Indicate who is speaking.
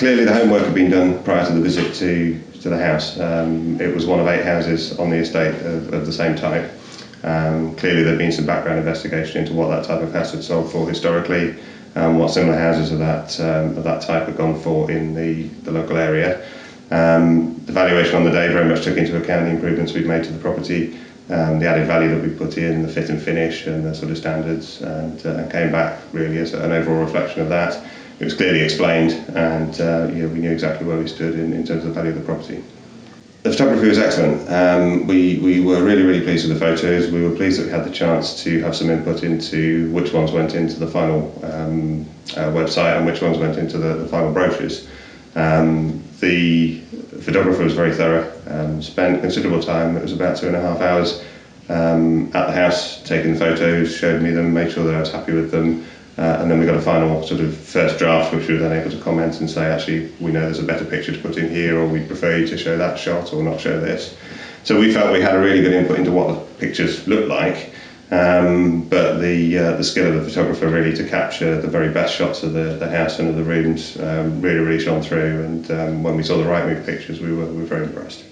Speaker 1: clearly the homework had been done prior to the visit to the house. It was one of 8 houses on the estate of the same type. Clearly there'd been some background investigation into what that type of house had sold for historically, what similar houses of that type had gone for in the local area. The valuation on the day very much took into account the improvements we'd made to the property, the added value that we put in, the fit and finish and the sort of standards, and came back really as an overall reflection of that. It was clearly explained, and we knew exactly where we stood in terms of the value of the property. The photography was excellent. We were really pleased with the photos. We were pleased that we had the chance to have some input into which ones went into the final website and which ones went into the final brochures. The photographer was very thorough, spent considerable time. It was about 2.5 hours at the house taking the photos, showed me them, made sure that I was happy with them, and then we got a final sort of first draft which we were then able to comment and say, actually, we know there's a better picture to put in here, or we'd prefer you to show that shot or not show this. So we felt we had a really good input into what the pictures looked like, but the skill of the photographer really to capture the very best shots of the house and of the rooms really shone through, and when we saw the Rightmove pictures we were very impressed.